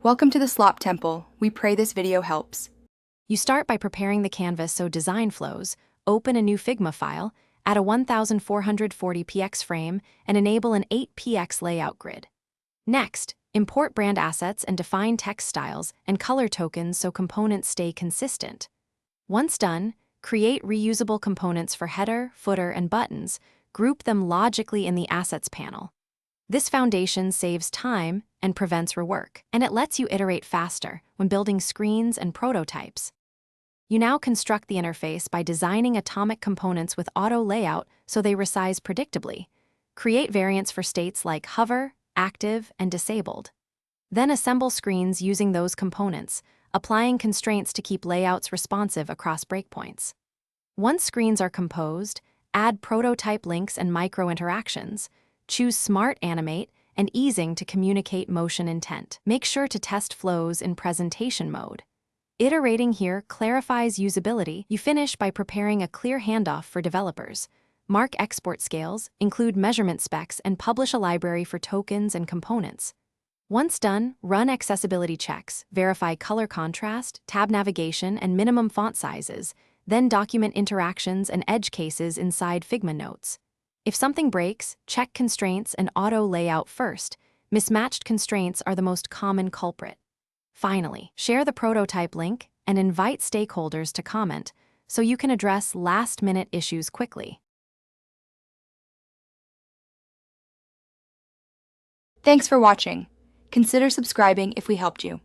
Welcome to the Slop Temple. We pray this video helps. You start by preparing the canvas so design flows, open a new Figma file, add a 1440px frame, and enable an 8px layout grid. Next, import brand assets and define text styles and color tokens so components stay consistent. Once done, create reusable components for header, footer, and buttons, group them logically in the Assets panel. This foundation saves time and prevents rework, and it lets you iterate faster when building screens and prototypes. You now construct the interface by designing atomic components with auto layout so they resize predictably. Create variants for states like hover, active, and disabled. Then assemble screens using those components, applying constraints to keep layouts responsive across breakpoints. Once screens are composed, add prototype links and micro-interactions. Choose Smart Animate and Easing to communicate motion intent. Make sure to test flows in presentation mode. Iterating here clarifies usability. You finish by preparing a clear handoff for developers. Mark export scales, include measurement specs, and publish a library for tokens and components. Once done, run accessibility checks, verify color contrast, tab navigation, and minimum font sizes, then document interactions and edge cases inside Figma notes. If something breaks, check constraints and auto layout first. Mismatched constraints are the most common culprit. Finally, share the prototype link and invite stakeholders to comment so you can address last-minute issues quickly. Thanks for watching. Consider subscribing if we helped you.